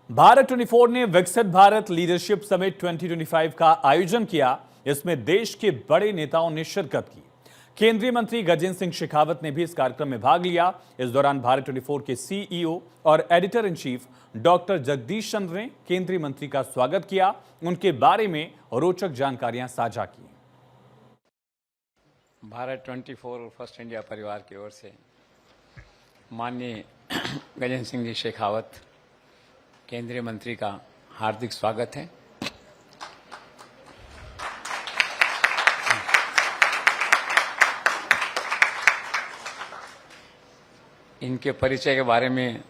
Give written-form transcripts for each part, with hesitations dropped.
भारत 24 ने विकसित Bharat leadership summit 2025 का आयोजन किया। इसमें देश के बड़े नेताओं ने शिरकत की। केंद्रीय मंत्री गजेंद्र सिंह शेखावत ने भी इस कार्यक्रम में भाग लिया। इस दौरान भारत 24 के सीईओ और editor in chief doctor Jagdish Chandra ने केंद्रीय मंत्री का स्वागत किया, उनके बारे में रोचक जानकारियां साझा की। भारत 24 फर्स्ट इंडिया परिवार की ओर से माननीय गजेंद्र सिंह जी शेखावत केंद्रीय मंत्री का हार्दिक स्वागत है। इनके परिचय के बारे में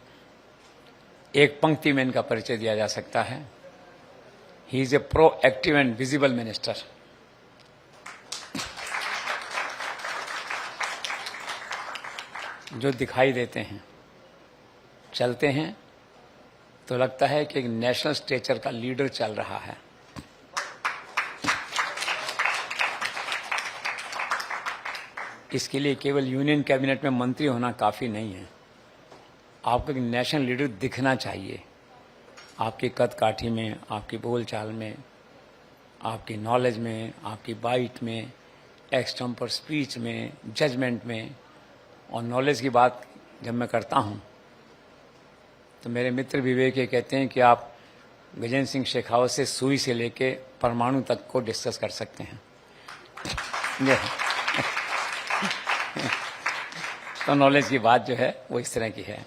एक पंक्ति में इनका परिचय दिया जा सकता है। He is a proactive and visible minister. जो दिखाई देते हैं, चलते हैं तो लगता है कि एक नेशनल स्टेचर का लीडर चल रहा है। इसके लिए केवल यूनियन कैबिनेट में मंत्री होना काफी नहीं है। आपको एक नेशनल लीडर दिखना चाहिए। आपकी कद काठी में, आपकी बोलचाल में, आपकी नॉलेज में, आपकी बाइट में, एक्सटेम्पर स्पीच में, जजमेंट में। और नॉलेज की बात जब मैं करता हूं तो मेरे मित्र विवेक ये कहते हैं कि आप गजेंद्र सिंह शेखावत से सुई से लेके परमाणु तक को डिस्कस कर सकते हैं। तो नॉलेज की बात जो है वो इस तरह की है।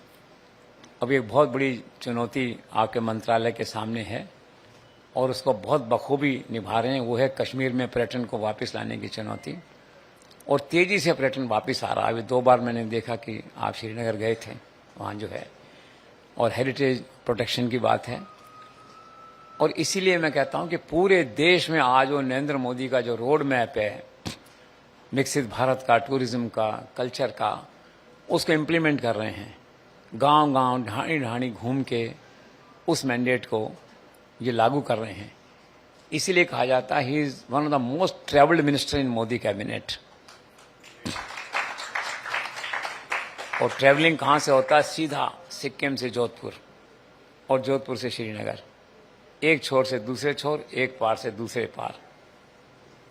अब एक बहुत बड़ी चुनौती आपके मंत्रालय के सामने है और उसको बहुत बखूबी निभा रहे हैं। वो है कश्मीर में पर्यटन को वापस लाने की चुनौती। और तेजी से पर्यटन वापस आ रहा है। अभी 2 बार मैंने देखा कि आप श्रीनगर गए थे, वहाँ जो है, और हेरिटेज प्रोटेक्शन की बात है। और इसीलिए मैं कहता हूं कि पूरे देश में आज वो नरेंद्र मोदी का जो रोड मैप है विकसित भारत का, टूरिज्म का, कल्चर का, उसको इम्प्लीमेंट कर रहे हैं। गांव गांव, ढाणी ढाणी घूम के उस मैंडेट को ये लागू कर रहे हैं। इसीलिए कहा जाता है he is one of the most travelled minister in Modi cabinet. और ट्रैवलिंग कहां से होता है? सीधा सिक्किम से जोधपुर और जोधपुर से श्रीनगर, एक छोर से दूसरे छोर, एक पार से दूसरे पार।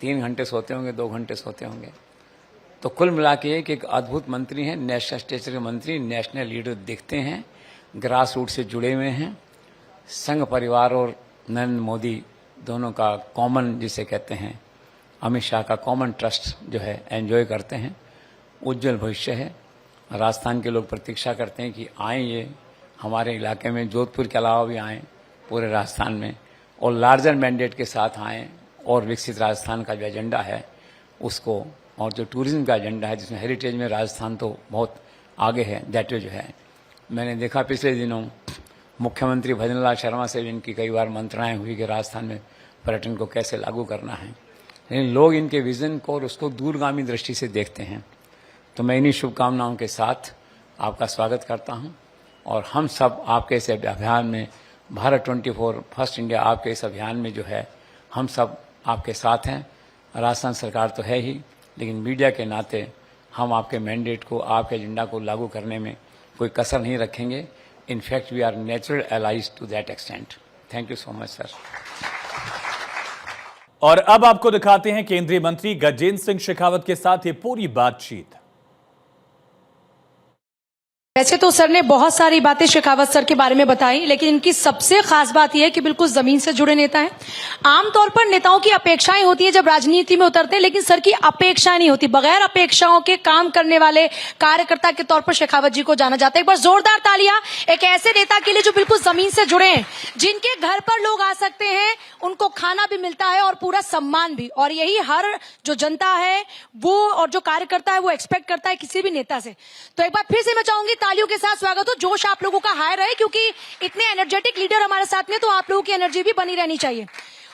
3 घंटे सोते होंगे, 2 घंटे सोते होंगे। तो कुल मिला के एक अद्भुत मंत्री हैं, नेशनल स्टेचर के मंत्री, नेशनल लीडर दिखते हैं, ग्रास रूट से जुड़े हुए हैं। संघ परिवार और नरेंद्र मोदी दोनों का कॉमन, जिसे कहते हैं अमित शाह का कॉमन ट्रस्ट जो है, एंजॉय करते हैं। उज्जवल भविष्य है। राजस्थान के लोग प्रतीक्षा करते हैं कि आए ये हमारे इलाके में, जोधपुर के अलावा भी आएँ पूरे राजस्थान में, और लार्जर मैंडेट के साथ आएँ और विकसित राजस्थान का जो एजेंडा है उसको, और जो टूरिज्म का एजेंडा है जिसमें हेरिटेज में राजस्थान तो बहुत आगे है, दैट जो है। मैंने देखा पिछले दिनों मुख्यमंत्री भजनलाल शर्मा से इनकी कई बार मंत्रणाएं हुई कि राजस्थान में पर्यटन को कैसे लागू करना है, लेकिन लोग इनके विजन को और उसको दूरगामी दृष्टि से देखते हैं। तो मैं इन्हीं शुभकामनाओं के साथ आपका स्वागत करता हूं। और हम सब आपके इस अभियान में, भारत 24 फर्स्ट इंडिया आपके इस अभियान में जो है, हम सब आपके साथ हैं। राजस्थान सरकार तो है ही, लेकिन मीडिया के नाते हम आपके मैंडेट को, आपके एजेंडा को लागू करने में कोई कसर नहीं रखेंगे। In fact we are natural allies to that extent. Thank you so much sir. और अब आपको दिखाते हैं केंद्रीय मंत्री गजेंद्र सिंह शेखावत के साथ ये पूरी बातचीत। वैसे तो सर ने बहुत सारी बातें शेखावत सर के बारे में बताई, लेकिन इनकी सबसे खास बात यह है कि बिल्कुल जमीन से जुड़े नेता हैं। आमतौर पर नेताओं की अपेक्षाएं होती है जब राजनीति में उतरते हैं, लेकिन सर की अपेक्षाएं नहीं होती। बगैर अपेक्षाओं के काम करने वाले कार्यकर्ता के तौर पर शेखावत जी को जाना जाता है। एक बार जोरदार तालियां एक ऐसे नेता के लिए जो बिल्कुल जमीन से जुड़े हैं, जिनके घर पर लोग आ सकते हैं, उनको खाना भी मिलता है और पूरा सम्मान भी। और यही हर जो जनता है वो, और जो कार्यकर्ता है वो एक्सपेक्ट करता है किसी भी नेता से। तो एक बार फिर से मैं चाहूंगी तालियों के साथ स्वागत हो। जोश आप लोगों का हाई रहे, क्योंकि इतने एनर्जेटिक लीडर हमारे साथ में, तो आप लोगों की एनर्जी भी बनी रहनी चाहिए।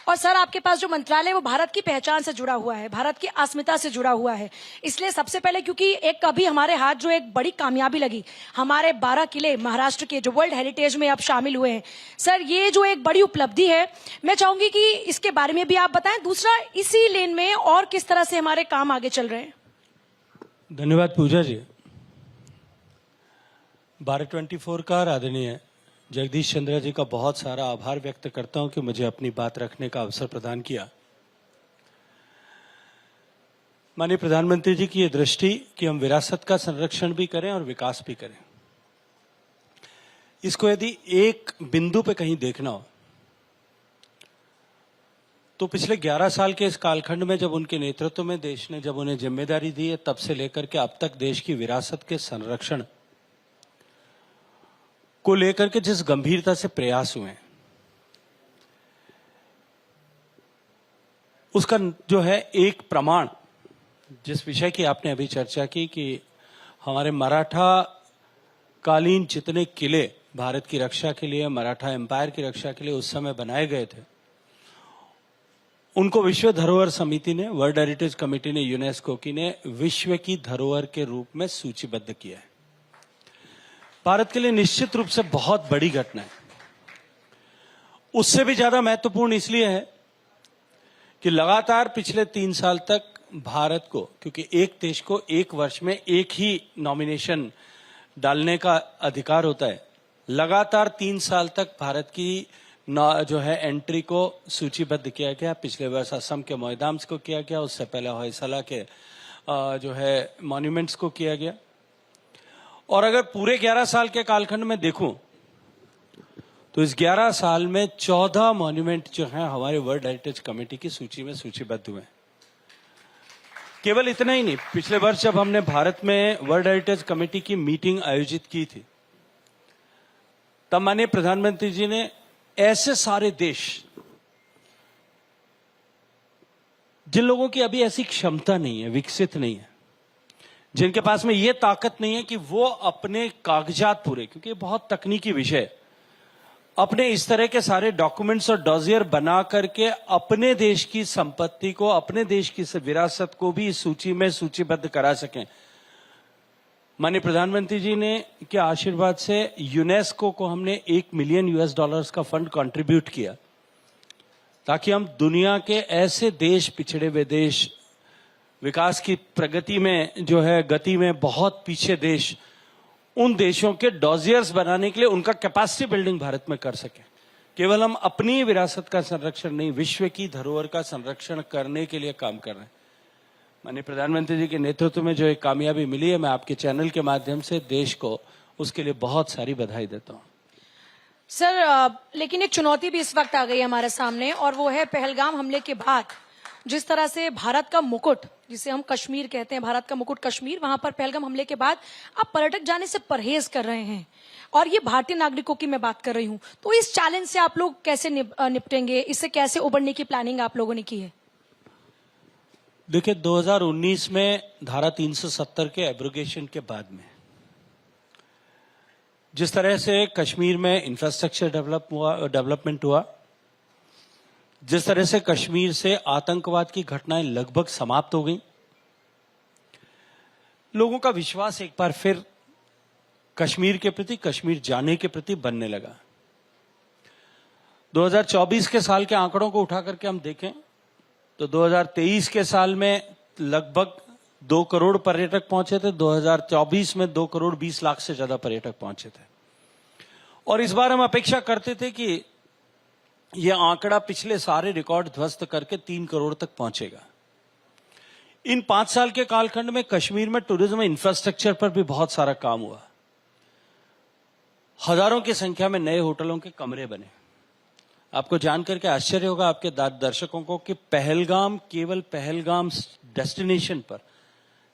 और सर आपके पास जो मंत्रालय है वो भारत की पहचान से जुड़ा हुआ है, भारत की अस्मिता से जुड़ा हुआ है। इसलिए सबसे पहले, क्योंकि एक कभी हमारे हाथ जो एक बड़ी कामयाबी लगी, हमारे 12 किले महाराष्ट्र के जो वर्ल्ड हेरिटेज में अब शामिल हुए हैं, सर ये जो एक बड़ी उपलब्धि है, मैं चाहूंगी कि इसके बारे में भी आप बताएं। दूसरा, इसी लेन में और किस तरह से हमारे काम आगे चल रहे हैं। धन्यवाद पूजा जी। भारत 24 का आदरणीय जगदीश चंद्रा जी का बहुत सारा आभार व्यक्त करता हूं कि मुझे अपनी बात रखने का अवसर प्रदान किया। माननीय प्रधानमंत्री जी की ये दृष्टि कि हम विरासत का संरक्षण भी करें और विकास भी करें, इसको यदि एक बिंदु पे कहीं देखना हो तो पिछले 11 साल के इस कालखंड में जब उनके नेतृत्व में देश ने जब उन्हें जिम्मेदारी दी है, तब से लेकर के अब तक देश की विरासत के संरक्षण को लेकर के जिस गंभीरता से प्रयास हुए हैं, उसका जो है एक प्रमाण, जिस विषय की आपने अभी चर्चा की कि हमारे मराठा कालीन जितने किले भारत की रक्षा के लिए, मराठा एम्पायर की रक्षा के लिए उस समय बनाए गए थे, उनको विश्व धरोहर समिति ने, वर्ल्ड हेरिटेज कमेटी ने, यूनेस्को की ने विश्व की धरोहर के रूप में सूचीबद्ध किया है। भारत के लिए निश्चित रूप से बहुत बड़ी घटना है। उससे भी ज्यादा महत्वपूर्ण इसलिए है कि लगातार पिछले 3 साल तक भारत को, क्योंकि एक देश को एक वर्ष में एक ही नॉमिनेशन डालने का अधिकार होता है, लगातार 3 साल तक भारत की जो है एंट्री को सूचीबद्ध किया गया। पिछले वर्ष असम के मोइदाम्स को किया गया, उससे पहले होयसला के जो है मॉन्यूमेंट्स को किया गया। और अगर पूरे 11 साल के कालखंड में देखूं तो इस 11 साल में 14 मॉन्यूमेंट जो हैं हमारे वर्ल्ड हेरिटेज कमेटी की सूची में सूचीबद्ध हुए। केवल इतना ही नहीं, पिछले वर्ष जब हमने भारत में वर्ल्ड हेरिटेज कमेटी की मीटिंग आयोजित की थी, तब माननीय प्रधानमंत्री जी ने ऐसे सारे देश जिन लोगों की अभी ऐसी क्षमता नहीं है, विकसित नहीं है, जिनके पास में ये ताकत नहीं है कि वो अपने कागजात पूरे, क्योंकि ये बहुत तकनीकी विषय है, अपने इस तरह के सारे डॉक्यूमेंट्स और डॉजियर बना करके अपने देश की संपत्ति को, अपने देश की विरासत को भी इस सूची में सूचीबद्ध करा सकें। माननीय प्रधानमंत्री जी ने के आशीर्वाद से यूनेस्को को हमने $1 मिलियन का फंड कंट्रीब्यूट किया, ताकि हम दुनिया के ऐसे देश, पिछड़े हुए देश, विकास की प्रगति में जो है गति में बहुत पीछे देश, उन देशों के डॉजियर्स बनाने के लिए उनका कैपेसिटी बिल्डिंग भारत में कर सके। केवल हम अपनी विरासत का संरक्षण नहीं, विश्व की धरोहर का संरक्षण करने के लिए काम कर रहे हैं। माननीय प्रधानमंत्री जी के नेतृत्व में जो एक कामयाबी मिली है, मैं आपके चैनल के माध्यम से देश को उसके लिए बहुत सारी बधाई देता हूं। सर, लेकिन एक चुनौती भी इस वक्त आ गई है हमारे सामने, और वो है पहलगाम हमले के बाद जिस तरह से भारत का मुकुट, जिसे हम कश्मीर कहते हैं, भारत का मुकुट कश्मीर, वहां पर पहलगाम हमले के बाद आप पर्यटक जाने से परहेज कर रहे हैं, और ये भारतीय नागरिकों की मैं बात कर रही हूं। तो इस चैलेंज से आप लोग कैसे निपटेंगे, इससे कैसे उबरने की प्लानिंग आप लोगों ने की है? देखिए, 2019 में धारा 370 के एब्रोगेशन के बाद में जिस तरह से कश्मीर में इंफ्रास्ट्रक्चर डेवलपमेंट हुआ, जिस तरह से कश्मीर से आतंकवाद की घटनाएं लगभग समाप्त हो गई, लोगों का विश्वास एक बार फिर कश्मीर के प्रति, कश्मीर जाने के प्रति बनने लगा। 2024 के साल के आंकड़ों को उठा करके हम देखें तो 2023 के साल में लगभग 2 करोड़ पर्यटक पहुंचे थे, 2024 में 2 करोड़ 20 लाख से ज्यादा पर्यटक पहुंचे थे। और इस बार हम अपेक्षा करते थे कि यह आंकड़ा पिछले सारे रिकॉर्ड ध्वस्त करके 3 करोड़ तक पहुंचेगा। इन 5 साल के कालखंड में कश्मीर में टूरिज्म इंफ्रास्ट्रक्चर पर भी बहुत सारा काम हुआ। हजारों की संख्या में नए होटलों के कमरे बने। आपको जानकर के आश्चर्य होगा आपके दर्शकों को कि पहलगाम, केवल पहलगाम डेस्टिनेशन पर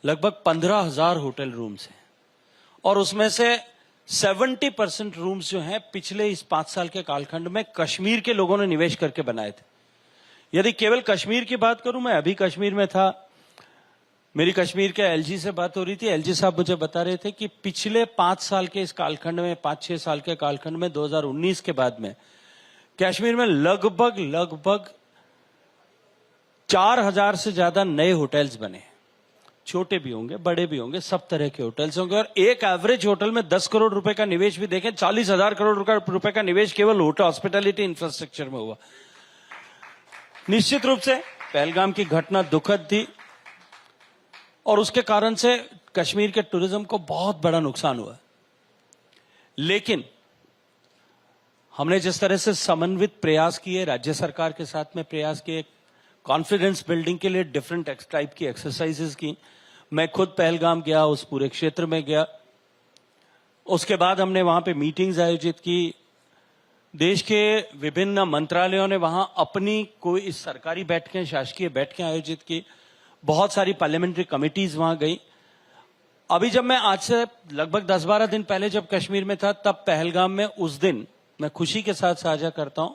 लगभग 15,000 होटल रूम्स हैं, और उसमें से 70% रूम्स जो हैं पिछले इस 5 साल के कालखंड में कश्मीर के लोगों ने निवेश करके बनाए थे। यदि केवल कश्मीर की बात करूं, मैं अभी कश्मीर में था, मेरी कश्मीर के एलजी से बात हो रही थी। एलजी साहब मुझे बता रहे थे कि पिछले 5 साल के इस कालखंड में, 5-6 साल के कालखंड में, 2019 के बाद में कश्मीर में लगभग 4,000 से ज्यादा नए होटल्स बने। छोटे भी होंगे, बड़े भी होंगे, सब तरह के होटल्स होंगे। और एक एवरेज होटल में 10 करोड़ रुपए का निवेश भी देखें, 40,000 करोड़ रुपए का निवेश केवल होटल हॉस्पिटैलिटी इंफ्रास्ट्रक्चर में हुआ। निश्चित रूप से पहलगाम की घटना दुखद थी, और उसके कारण से कश्मीर के टूरिज्म को बहुत बड़ा नुकसान हुआ। लेकिन हमने जिस तरह से समन्वित प्रयास किए, राज्य सरकार के साथ में प्रयास किए, कॉन्फिडेंस बिल्डिंग के लिए डिफरेंट टाइप की एक्सरसाइजेस की। मैं खुद पहलगाम गया, उस पूरे क्षेत्र में गया। उसके बाद हमने वहां पे मीटिंग्स आयोजित की। देश के विभिन्न मंत्रालयों ने वहां अपनी कोई सरकारी बैठकें, शासकीय बैठकें आयोजित की। बहुत सारी पार्लियामेंट्री कमिटीज वहां गई। अभी जब मैं आज से लगभग 10-12 दिन पहले जब कश्मीर में था, तब पहलगाम में उस दिन मैं खुशी के साथ साझा करता हूं,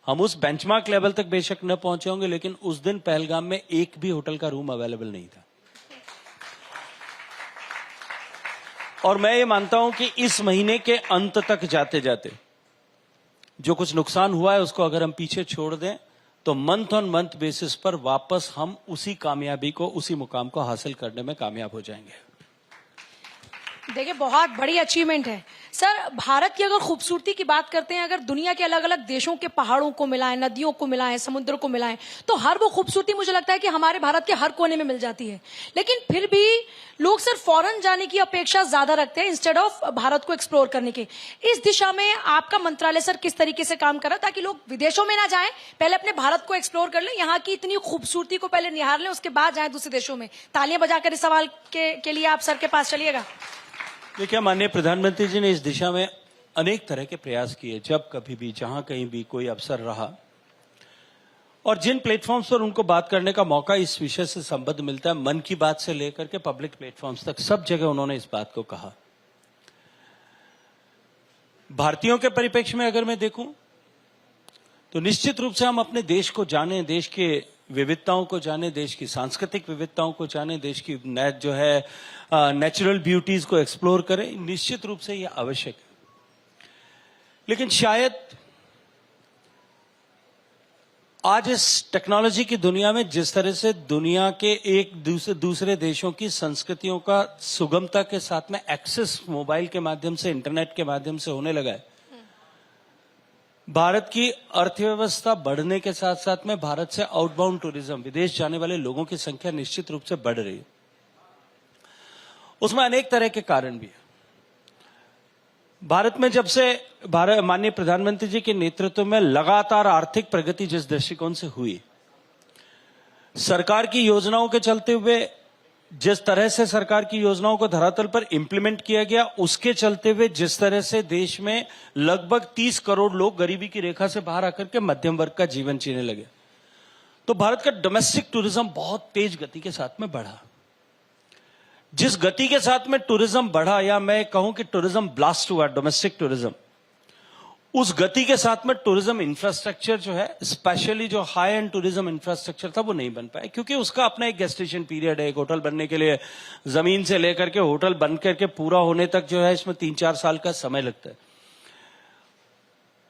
हम उस बेंचमार्क लेवल तक बेशक न पहुंचे होंगे, लेकिन उस दिन पहलगाम में एक भी होटल का रूम अवेलेबल नहीं था। और मैं ये मानता हूं कि इस महीने के अंत तक जाते जाते जो कुछ नुकसान हुआ है उसको अगर हम पीछे छोड़ दें तो मंथ ऑन मंथ बेसिस पर वापस हम उसी कामयाबी को, उसी मुकाम को हासिल करने में कामयाब हो जाएंगे। देखिए, बहुत बड़ी अचीवमेंट है सर। भारत की अगर खूबसूरती की बात करते हैं, अगर दुनिया के अलग अलग देशों के पहाड़ों को मिलाएं, नदियों को मिलाएं, समुद्र को मिलाएं, तो हर वो खूबसूरती मुझे लगता है कि हमारे भारत के हर कोने में मिल जाती है। लेकिन फिर भी लोग सिर्फ फॉरेन जाने की अपेक्षा ज्यादा रखते हैं इंस्टेड ऑफ भारत को एक्सप्लोर करने की। इस दिशा में आपका मंत्रालय सर किस तरीके से काम कर रहा है ताकि लोग विदेशों में ना जाएं, पहले अपने भारत को एक्सप्लोर कर लें, यहाँ की इतनी खूबसूरती को पहले निहार लें, उसके बाद जाएं दूसरे देशों में। तालियां बजाकर इस सवाल के लिए आप सर के पास चलिएगा। देखिए, माननीय प्रधानमंत्री जी ने इस दिशा में अनेक तरह के प्रयास किए। जब कभी भी, जहां कहीं भी कोई अवसर रहा और जिन प्लेटफॉर्म्स पर उनको बात करने का मौका इस विषय से संबद्ध मिलता है, मन की बात से लेकर के पब्लिक प्लेटफॉर्म्स तक, सब जगह उन्होंने इस बात को कहा। भारतीयों के परिप्रेक्ष्य में अगर मैं देखूं तो निश्चित रूप से हम अपने देश को जाने, देश के विविधताओं को जाने, देश की सांस्कृतिक विविधताओं को जाने, देश की जो है नेचुरल ब्यूटीज को एक्सप्लोर करें, निश्चित रूप से यह आवश्यक है। लेकिन शायद आज इस टेक्नोलॉजी की दुनिया में जिस तरह से दुनिया के एक दूसरे देशों की संस्कृतियों का सुगमता के साथ में एक्सेस मोबाइल के माध्यम से, इंटरनेट के माध्यम से होने लगा है, भारत की अर्थव्यवस्था बढ़ने के साथ साथ में भारत से आउटबाउंड टूरिज्म, विदेश जाने वाले लोगों की संख्या निश्चित रूप से बढ़ रही है। उसमें अनेक तरह के कारण भी है। भारत में जब से माननीय प्रधानमंत्री जी के नेतृत्व में लगातार आर्थिक प्रगति जिस दृष्टिकोण से हुई, सरकार की योजनाओं के चलते हुए, जिस तरह से सरकार की योजनाओं को धरातल पर इंप्लीमेंट किया गया, उसके चलते हुए जिस तरह से देश में लगभग 30 करोड़ लोग गरीबी की रेखा से बाहर आकर के मध्यम वर्ग का जीवन जीने लगे, तो भारत का डोमेस्टिक टूरिज्म बहुत तेज गति के साथ में बढ़ा। जिस गति के साथ में टूरिज्म बढ़ा, या मैं कहूं कि टूरिज्म ब्लास्ट हुआ, डोमेस्टिक टूरिज्म, उस गति के साथ में टूरिज्म इंफ्रास्ट्रक्चर जो है, स्पेशली जो हाई एंड टूरिज्म इंफ्रास्ट्रक्चर था, वो नहीं बन पाया, क्योंकि उसका अपना एक गेस्टेशन पीरियड है। एक होटल बनने के लिए जमीन से लेकर के होटल बन करके पूरा होने तक जो है, इसमें 3-4 साल का समय लगता है।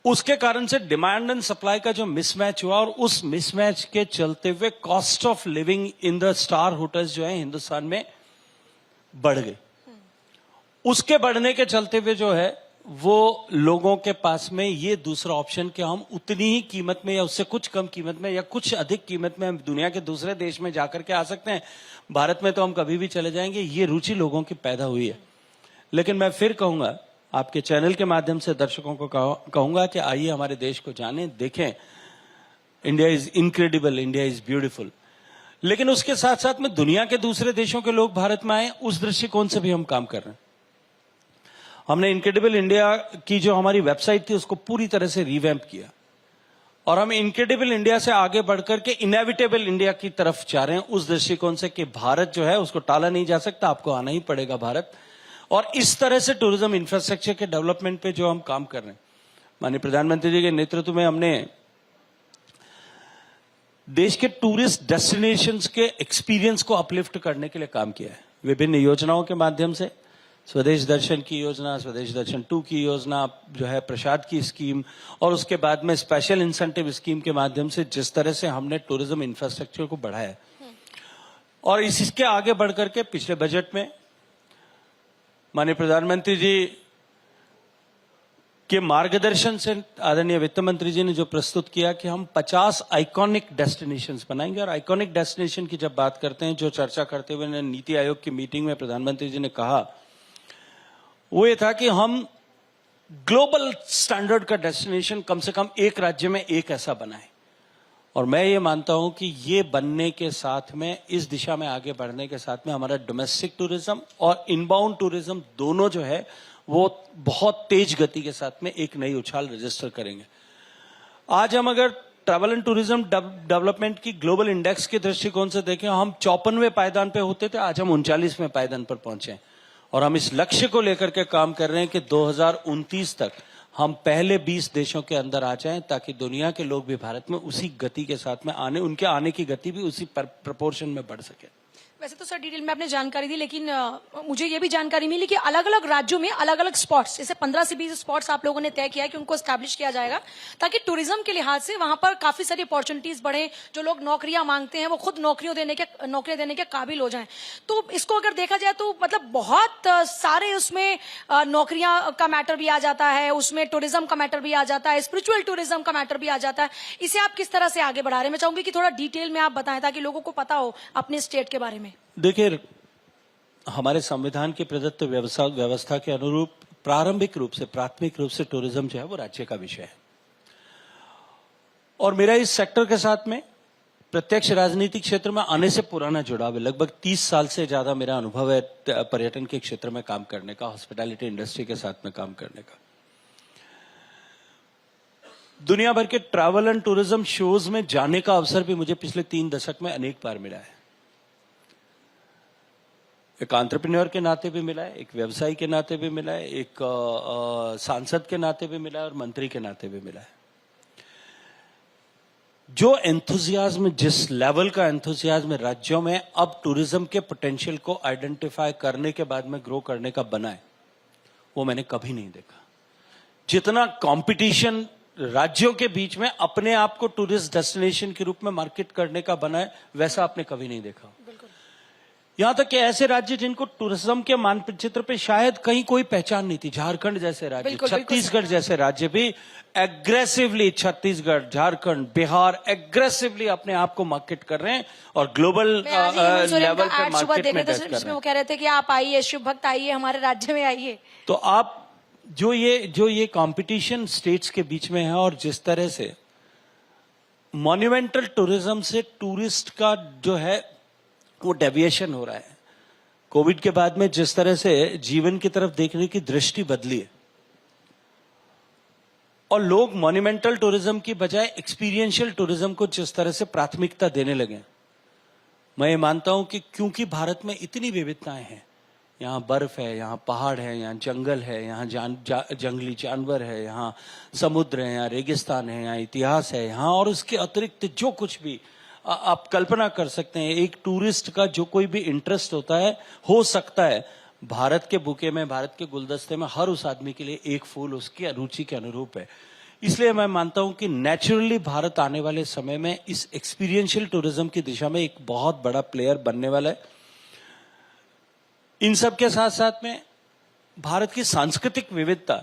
उसके कारण से डिमांड एंड सप्लाई का जो मिसमैच हुआ, और उस मिसमैच के चलते हुए cost of living in the star hotels जो है हिंदुस्तान में बढ़ गई। उसके बढ़ने के चलते हुए जो है वो लोगों के पास में ये दूसरा ऑप्शन कि हम उतनी ही कीमत में या उससे कुछ कम कीमत में या कुछ अधिक कीमत में हम दुनिया के दूसरे देश में जाकर के आ सकते हैं, भारत में तो हम कभी भी चले जाएंगे, ये रुचि लोगों की पैदा हुई है। लेकिन मैं फिर कहूंगा, आपके चैनल के माध्यम से दर्शकों को कहूंगा कि आइए हमारे देश को जानें, देखें। India is incredible, India is beautiful. लेकिन उसके साथ साथ में दुनिया के दूसरे देशों के लोग भारत में आए, उस दृष्टिकोण से भी हम काम कर रहे हैं। हमने इनक्रेडिबल इंडिया की जो हमारी वेबसाइट थी उसको पूरी तरह से रिवैम्प किया, और हम इनक्रेडिबल इंडिया से आगे बढ़कर के इनएविटेबल इंडिया की तरफ जा रहे हैं, उस दृष्टिकोण से कि भारत जो है उसको टाला नहीं जा सकता, आपको आना ही पड़ेगा भारत। और इस तरह से टूरिज्म इंफ्रास्ट्रक्चर के डेवलपमेंट पे जो हम काम कर रहे हैं, माननीय प्रधानमंत्री जी के नेतृत्व में हमने देश के टूरिस्ट डेस्टिनेशंस के एक्सपीरियंस को अपलिफ्ट करने के लिए काम किया है, विभिन्न योजनाओं के माध्यम से। स्वदेश दर्शन की योजना, स्वदेश दर्शन 2 की योजना जो है, प्रसाद की स्कीम, और उसके बाद में स्पेशल इंसेंटिव स्कीम के माध्यम से जिस तरह से हमने टूरिज्म इंफ्रास्ट्रक्चर को बढ़ाया। और इसके आगे बढ़ करके पिछले बजट में माननीय प्रधानमंत्री जी के मार्गदर्शन से आदरणीय वित्त मंत्री जी ने जो प्रस्तुत किया कि हम 50 आइकॉनिक डेस्टिनेशंस बनाएंगे। और आइकॉनिक डेस्टिनेशन की जब बात करते हैं, जो चर्चा करते हुए नीति आयोग की मीटिंग में प्रधानमंत्री जी ने कहा, वो ये था कि हम ग्लोबल स्टैंडर्ड का डेस्टिनेशन कम से कम एक राज्य में एक ऐसा बनाए। और मैं ये मानता हूं कि ये बनने के साथ में, इस दिशा में आगे बढ़ने के साथ में, हमारा डोमेस्टिक टूरिज्म और इनबाउंड टूरिज्म दोनों जो है वो बहुत तेज गति के साथ में एक नई उछाल रजिस्टर करेंगे। आज हम अगर ट्रैवल एंड टूरिज्म डेवलपमेंट की ग्लोबल इंडेक्स के दृष्टिकोण से देखें, हम 54वें पायदान पे होते थे, आज हम 39वें पायदान पर पहुंचे हैं। और हम इस लक्ष्य को लेकर के काम कर रहे हैं कि 2029 तक हम पहले 20 देशों के अंदर आ जाएं, ताकि दुनिया के लोग भी भारत में उसी गति के साथ में उनके आने की गति भी उसी प्रपोर्शन में बढ़ सके। वैसे तो सर डिटेल में आपने जानकारी दी, लेकिन मुझे ये भी जानकारी मिली कि अलग अलग राज्यों में अलग अलग स्पॉट्स, जैसे 15 से 20 स्पॉट्स आप लोगों ने तय किया है कि उनको एस्टैब्लिश किया जाएगा, ताकि टूरिज्म के लिहाज से वहां पर काफी सारी अपॉर्चुनिटीज बढ़े। जो लोग नौकरियां मांगते हैं वो खुद नौकरियां देने के काबिल हो जाएं। तो इसको अगर देखा जाए तो मतलब बहुत सारे उसमें नौकरियां का मैटर भी आ जाता है, उसमें टूरिज्म का मैटर भी आ जाता है, स्पिरिचुअल टूरिज्म का मैटर भी आ जाता है। इसे आप किस तरह से आगे बढ़ा रहे हैं? मैं चाहूंगी कि थोड़ा डिटेल में आप बताएं, ताकि लोगों को पता हो अपने स्टेट के बारे में। देखिए, हमारे संविधान की प्रदत्त व्यवस्था के अनुरूप प्रारंभिक रूप से, प्राथमिक रूप से टूरिज्म जो है वो राज्य का विषय है। और मेरा इस सेक्टर के साथ में प्रत्यक्ष राजनीतिक क्षेत्र में आने से पुराना जुड़ाव है। लगभग 30 साल से ज्यादा मेरा अनुभव है पर्यटन के क्षेत्र में काम करने का, हॉस्पिटैलिटी इंडस्ट्री के साथ में काम करने का। दुनिया भर के ट्रैवल एंड टूरिज्म शोज में जाने का अवसर भी मुझे पिछले 3 दशक में अनेक बार मिला है। एक एंटरप्रेन्योर के नाते भी मिला है, एक व्यवसायी के नाते भी मिला है, एक सांसद के नाते भी मिला है और मंत्री के नाते भी मिला है। जो एंथुजियाज्म, जिस लेवल का एंथुजियाज्म राज्यों में अब टूरिज्म के पोटेंशियल को आइडेंटिफाई करने के बाद में ग्रो करने का बना है, वो मैंने कभी नहीं देखा। जितना कंपटीशन राज्यों के बीच में अपने आप को टूरिस्ट डेस्टिनेशन के रूप में मार्केट करने का बना है, वैसा आपने कभी नहीं देखा। यहां तक कि ऐसे राज्य जिनको टूरिज्म के मानचित्र पे शायद कहीं कोई पहचान नहीं थी, झारखंड जैसे राज्य, छत्तीसगढ़ जैसे राज्य भी एग्रेसिवली, छत्तीसगढ़, झारखंड, बिहार एग्रेसिवली अपने आप को मार्केट कर रहे हैं और ग्लोबल लेवल पे मार्केट में डेस्ट कर रहे हैं। वो कह रहे थे कि आप आइए, शिव भक्त आइए, हमारे राज्य में आइए। तो आप जो ये कंपटीशन स्टेट्स के बीच में है, और जिस तरह से मॉन्यूमेंटल टूरिज्म से टूरिस्ट का जो है वो डेविएशन हो रहा है, कोविड के बाद में जिस तरह से जीवन की तरफ देखने की दृष्टि बदली है और लोग मॉन्यूमेंटल टूरिज्म की बजाय एक्सपीरियंशियल टूरिज्म को जिस तरह से प्राथमिकता देने लगे, मैं ये मानता हूं कि क्योंकि भारत में इतनी विविधताएं हैं, यहाँ बर्फ है, यहाँ पहाड़ है, यहाँ जंगल है, यहाँ जंगली जानवर है, यहाँ समुद्र है, यहाँ रेगिस्तान है, यहाँ इतिहास है, यहाँ और उसके अतिरिक्त जो कुछ भी आप कल्पना कर सकते हैं, एक टूरिस्ट का जो कोई भी इंटरेस्ट होता है, हो सकता है भारत के बुके में, भारत के गुलदस्ते में हर उस आदमी के लिए एक फूल उसकी रुचि के अनुरूप है। इसलिए मैं मानता हूं कि नेचुरली भारत आने वाले समय में इस एक्सपीरियंशियल टूरिज्म की दिशा में एक बहुत बड़ा प्लेयर बनने वाला है। इन सब के साथ साथ में भारत की सांस्कृतिक विविधता,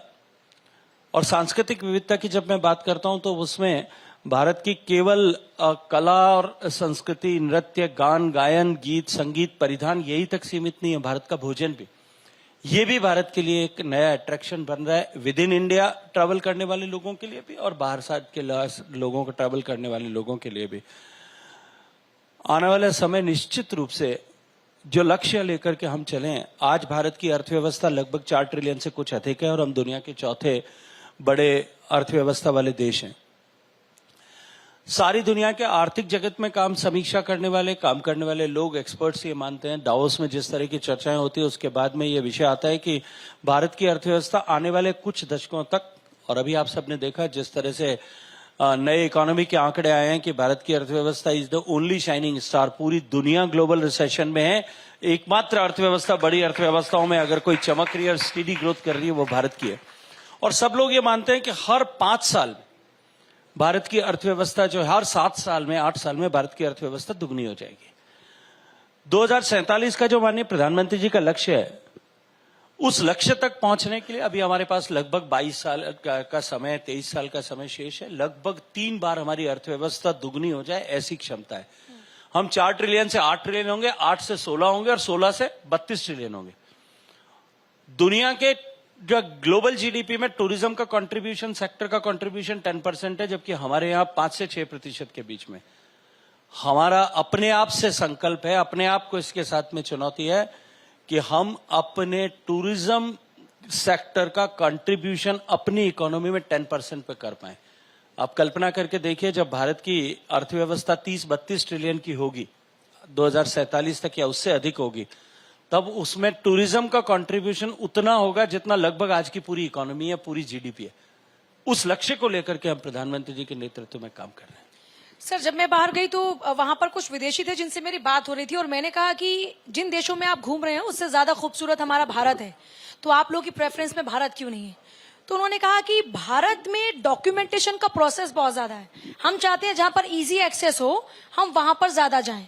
और सांस्कृतिक विविधता की जब मैं बात करता हूं तो उसमें भारत की केवल कला और संस्कृति, नृत्य, गान, गायन, गीत, संगीत, परिधान यही तक सीमित नहीं है, भारत का भोजन भी, ये भी भारत के लिए एक नया अट्रैक्शन बन रहा है, विद इन इंडिया ट्रैवल करने वाले लोगों के लिए भी और बाहर साथ के लोगों को ट्रैवल करने वाले लोगों के लिए भी। आने वाला समय निश्चित रूप से जो लक्ष्य लेकर के हम चलें, आज भारत की अर्थव्यवस्था लगभग 4 ट्रिलियन से कुछ अधिक है और हम दुनिया के चौथे बड़े अर्थव्यवस्था वाले देश हैं। सारी दुनिया के आर्थिक जगत में काम करने वाले लोग, एक्सपर्ट्स ये मानते हैं, दावोस में जिस तरह की चर्चाएं होती है उसके बाद में ये विषय आता है कि भारत की अर्थव्यवस्था आने वाले कुछ दशकों तक, और अभी आप सबने देखा जिस तरह से नए इकोनॉमी के आंकड़े आए हैं कि भारत की अर्थव्यवस्था is the only shining star, पूरी दुनिया ग्लोबल रिसेशन में है, एकमात्र अर्थव्यवस्था बड़ी अर्थव्यवस्थाओं में अगर कोई चमक रही है और स्टीडी ग्रोथ कर रही है वो भारत की है। और सब लोग ये मानते हैं कि हर 5 साल भारत की अर्थव्यवस्था जो है, हर 7 साल में, 8 साल में भारत की अर्थव्यवस्था दुगनी हो जाएगी। 2047 का जो माननीय प्रधानमंत्री जी का लक्ष्य है, उस लक्ष्य तक पहुंचने के लिए अभी हमारे पास लगभग 22 साल का समय, 23 साल का समय शेष है। लगभग 3 बार हमारी अर्थव्यवस्था दुगनी हो जाए ऐसी क्षमता है। हम 4 ट्रिलियन से 8 ट्रिलियन होंगे, 8 से 16 होंगे और 16 से 32 ट्रिलियन होंगे। दुनिया के जो ग्लोबल जीडीपी में टूरिज्म का कंट्रीब्यूशन, सेक्टर का कंट्रीब्यूशन 10% है, जबकि हमारे यहाँ 5 से 6% के बीच में। हमारा अपने आप से संकल्प है, अपने आप को इसके साथ में चुनौती है कि हम अपने टूरिज्म सेक्टर का कंट्रीब्यूशन अपनी इकोनॉमी में 10% पे कर पाए। आप कल्पना करके देखिए, जब भारत की अर्थव्यवस्था 30-32 ट्रिलियन की होगी 2047 तक या उससे अधिक होगी, तब उसमें टूरिज्म का कंट्रीब्यूशन उतना होगा जितना लगभग आज की पूरी इकोनॉमी है, पूरी जीडीपी है। उस लक्ष्य को लेकर के हम प्रधानमंत्री जी के नेतृत्व में काम कर रहे हैं। सर, जब मैं बाहर गई तो वहां पर कुछ विदेशी थे जिनसे मेरी बात हो रही थी और मैंने कहा कि जिन देशों में आप घूम रहे हैं उससे ज्यादा खूबसूरत हमारा भारत है, तो आप लोग की प्रेफरेंस में भारत क्यों नहीं है? तो उन्होंने कहा कि भारत में डॉक्यूमेंटेशन का प्रोसेस बहुत ज्यादा है, हम चाहते हैं जहां पर इजी एक्सेस हो हम वहां पर ज्यादा जाएं।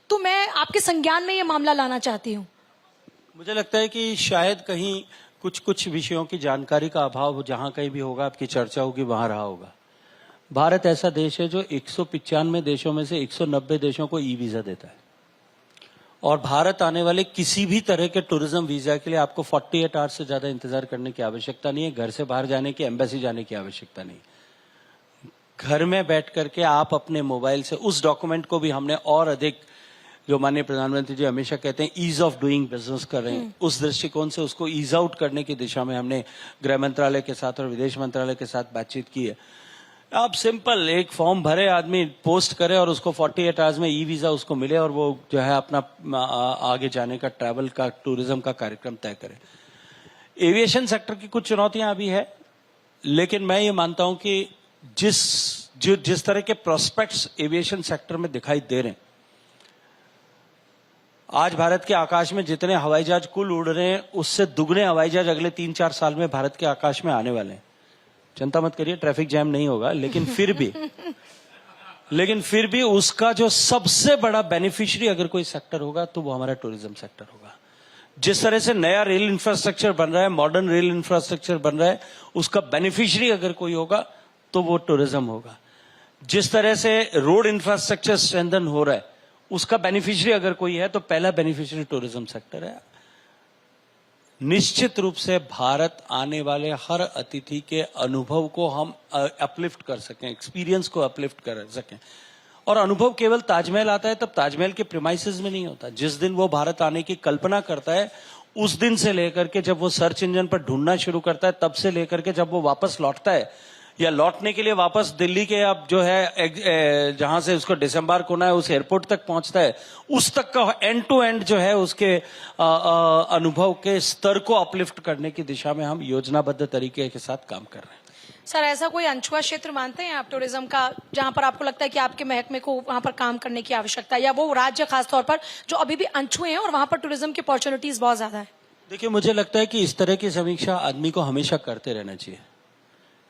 तो मैं आपके संज्ञान में ये मामला लाना चाहती हूँ। मुझे लगता है कि शायद कहीं कुछ विषयों की जानकारी का अभाव जहां कहीं भी होगा, आपकी चर्चा होगी, वहां रहा होगा। भारत ऐसा देश है जो 195 देशों में से 190 देशों को ई वीजा देता है, और भारत आने वाले किसी भी तरह के टूरिज्म वीजा के लिए आपको 48 आवर्स से ज्यादा इंतजार करने की आवश्यकता नहीं है। घर से बाहर जाने की, एम्बेसी जाने की आवश्यकता नहीं। घर में बैठ करके आप अपने मोबाइल से उस डॉक्यूमेंट को भी हमने और अधिक, जो माननीय प्रधानमंत्री जी हमेशा कहते हैं ईज ऑफ डूइंग बिजनेस कर रहे हैं, उस दृष्टिकोण से उसको ईज आउट करने की दिशा में हमने गृह मंत्रालय के साथ और विदेश मंत्रालय के साथ बातचीत की है। आप सिंपल एक फॉर्म भरे, आदमी पोस्ट करे और उसको 48 आवर्स में ई वीजा उसको मिले और वो जो है अपना आगे जाने का, ट्रैवल का, टूरिज्म का कार्यक्रम तय करे। एविएशन सेक्टर की कुछ चुनौतियां अभी है, लेकिन मैं ये मानता हूं कि जिस तरह के प्रोस्पेक्ट्स एविएशन सेक्टर में दिखाई दे रहे हैं, आज भारत के आकाश में जितने हवाई जहाज कुल उड़ रहे हैं उससे दुगने हवाई जहाज अगले 3-4 साल में भारत के आकाश में आने वाले हैं। चिंता मत करिए, ट्रैफिक जैम नहीं होगा, लेकिन फिर भी उसका जो सबसे बड़ा बेनिफिशियरी अगर कोई सेक्टर होगा तो वो हमारा टूरिज्म सेक्टर होगा। जिस तरह से नया रेल इंफ्रास्ट्रक्चर बन रहा है, मॉडर्न रेल इंफ्रास्ट्रक्चर बन रहा है, उसका बेनिफिशियरी अगर कोई होगा तो वो टूरिज्म होगा। जिस तरह से रोड इंफ्रास्ट्रक्चर स्ट्रेंथन हो रहा है, उसका बेनिफिशियरी अगर कोई है तो पहला बेनिफिशियरी टूरिज्म सेक्टर है। निश्चित रूप से भारत आने वाले हर अतिथि के अनुभव को हम अपलिफ्ट कर सकें, एक्सपीरियंस को अपलिफ्ट कर सकें। और अनुभव केवल ताजमहल आता है तब ताजमहल के प्रीमाइसेस में नहीं होता। जिस दिन वो भारत आने की कल्पना करता है, उस दिन से लेकर के जब वो सर्च इंजन पर ढूंढना शुरू करता है, तब से लेकर के जब वो वापस लौटता है या लौटने के लिए वापस दिल्ली के अब जो है जहां से उसको डिसम्बार्क होना है उस एयरपोर्ट तक पहुंचता है, उस तक का एंड टू एंड जो है उसके अनुभव के स्तर को अपलिफ्ट करने की दिशा में हम योजनाबद्ध तरीके के साथ काम कर रहे हैं। सर, ऐसा कोई अनछुआ क्षेत्र मानते हैं आप टूरिज्म का जहां पर आपको लगता है कि आपके महकमे को वहां पर काम करने की आवश्यकता है, या वो राज्य खासतौर पर जो अभी भी अनछुए हैं और वहां पर टूरिज्म की अपॉर्चुनिटीज बहुत ज्यादा है? देखिए, मुझे लगता है कि इस तरह की समीक्षा आदमी को हमेशा करते रहना चाहिए।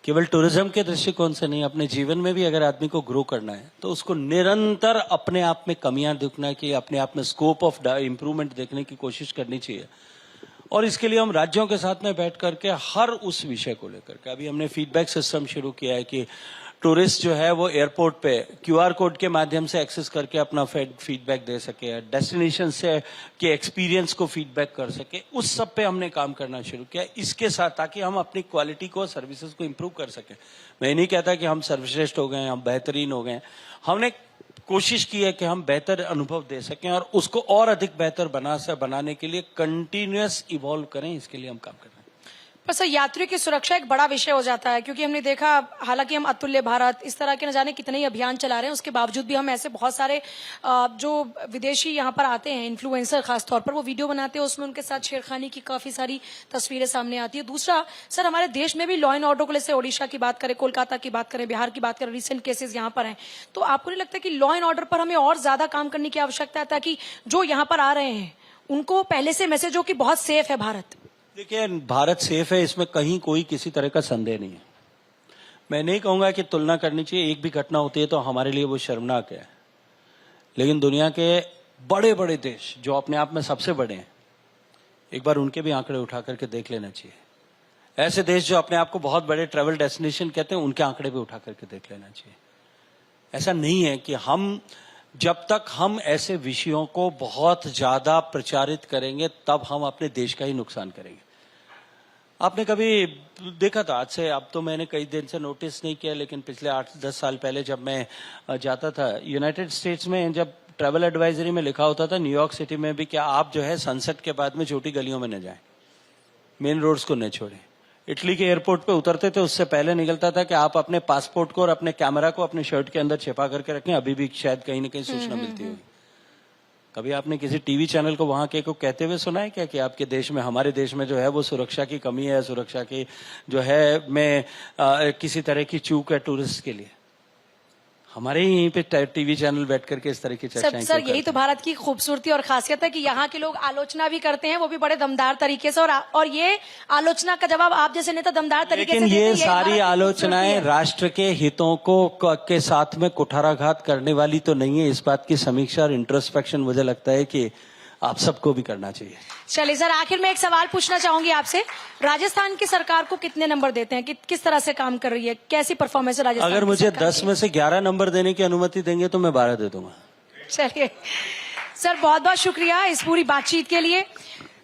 केवल टूरिज्म के दृष्टिकोण से नहीं, अपने जीवन में भी अगर आदमी को ग्रो करना है तो उसको निरंतर अपने आप में कमियां देखना चाहिए, अपने आप में स्कोप ऑफ इंप्रूवमेंट देखने की कोशिश करनी चाहिए। और इसके लिए हम राज्यों के साथ में बैठ करके हर उस विषय को लेकर के अभी हमने फीडबैक सिस्टम शुरू किया है कि टूरिस्ट जो है वो एयरपोर्ट पे QR कोड के माध्यम से एक्सेस करके अपना फीडबैक दे सके, डेस्टिनेशन से के एक्सपीरियंस को फीडबैक कर सके। उस सब पे हमने काम करना शुरू किया इसके साथ, ताकि हम अपनी क्वालिटी को, सर्विसेज को इम्प्रूव कर सके। मैं नहीं कहता कि हम सर्वश्रेष्ठ हो गए, हम बेहतरीन हो गए। हमने कोशिश की है कि हम बेहतर अनुभव दे सकें और उसको और अधिक बेहतर बनाने के लिए कंटिन्यूअस इवॉल्व करें, इसके लिए हम काम कर रहे हैं। पर सर, यात्रियों की सुरक्षा एक बड़ा विषय हो जाता है, क्योंकि हमने देखा, हालांकि हम अतुल्य भारत इस तरह के न जाने कितने ही अभियान चला रहे हैं, उसके बावजूद भी हम ऐसे बहुत सारे जो विदेशी यहाँ पर आते हैं, इन्फ्लुएंसर खासतौर पर, वो वीडियो बनाते हैं, उसमें उनके साथ छेड़खानी की काफी सारी तस्वीरें सामने आती है। दूसरा सर, हमारे देश में भी लॉ एंड ऑर्डर को जैसे ओडिशा की बात करें, कोलकाता की बात करें, बिहार की बात करें, रिसेंट केसेस यहाँ पर हैं, तो आपको नहीं लगता कि लॉ एंड ऑर्डर पर हमें और ज्यादा काम करने की आवश्यकता है, ताकि जो यहाँ पर आ रहे हैं उनको पहले से मैसेज हो कि बहुत सेफ है भारत? देखिए, भारत सेफ है, इसमें कहीं कोई किसी तरह का संदेह नहीं है। मैं नहीं कहूंगा कि तुलना करनी चाहिए, एक भी घटना होती है तो हमारे लिए वो शर्मनाक है, लेकिन दुनिया के बड़े बड़े देश जो अपने आप में सबसे बड़े हैं, एक बार उनके भी आंकड़े उठा करके देख लेना चाहिए। ऐसे देश जो अपने आप को बहुत बड़े ट्रैवल डेस्टिनेशन कहते हैं, उनके आंकड़े भी उठा करके देख लेना चाहिए। ऐसा नहीं है कि जब तक हम ऐसे विषयों को बहुत ज्यादा प्रचारित करेंगे तब हम अपने देश का ही नुकसान करेंगे। आपने कभी देखा था, आज से अब तो मैंने कई दिन से नोटिस नहीं किया, लेकिन पिछले 8-10 साल पहले जब मैं जाता था यूनाइटेड स्टेट्स में, जब ट्रैवल एडवाइजरी में लिखा होता था न्यूयॉर्क सिटी में भी, क्या आप जो है सनसेट के बाद में छोटी गलियों में न जाएं, मेन रोड्स को न छोड़ें। इटली के एयरपोर्ट पे उतरते थे उससे पहले निकलता था कि आप अपने पासपोर्ट को और अपने कैमरा को अपने शर्ट के अंदर छिपा करके रखें, अभी भी शायद कहीं ना कहीं सूचना मिलती होगी। कभी आपने किसी टीवी चैनल को वहां के को कहते हुए सुना है क्या कि आपके देश में, हमारे देश में जो है वो सुरक्षा की कमी है, सुरक्षा की जो है में किसी तरह की चूक है टूरिस्ट के लिए? हमारे ही यहीं पे टीवी चैनल बैठ करके इस तरह की चर्चाएं सर यही तो भारत की खूबसूरती और खासियत है कि यहाँ के लोग आलोचना भी करते हैं, वो भी बड़े दमदार तरीके से, और ये आलोचना का जवाब आप जैसे नेता दमदार तरीके से लेकिन देते हैं। ये यही सारी भारत की आलोचनाएं खूबसूरती है। राष्ट्र के हितों को के साथ में कुठाराघात करने वाली तो नहीं है। इस बात की समीक्षा और इंट्रोस्पेक्शन मुझे लगता है कि आप सबको भी करना चाहिए। चलिए सर, आखिर में एक सवाल पूछना चाहूंगी आपसे, राजस्थान की सरकार को कितने नंबर देते हैं, किस तरह से काम कर रही है, कैसी परफॉर्मेंस है राजस्थान अगर की मुझे सरकार 10 की? में से 11 नंबर देने की अनुमति देंगे तो मैं 12 दे दूंगा। चलिए सर, बहुत बहुत शुक्रिया इस पूरी बातचीत के लिए।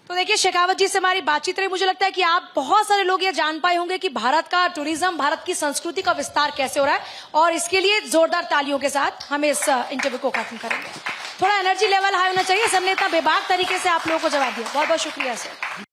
तो देखिए, शेखावत जी से हमारी बातचीत रही। मुझे लगता है कि आप बहुत सारे लोग ये जान पाए होंगे कि भारत का टूरिज्म, भारत की संस्कृति का विस्तार कैसे हो रहा है, और इसके लिए जोरदार तालियों के साथ हम इस इंटरव्यू को खत्म करेंगे। थोड़ा एनर्जी लेवल हाई होना चाहिए। सबने इतना बेबाक तरीके से आप लोगों को जवाब दिया, बहुत बहुत शुक्रिया सर।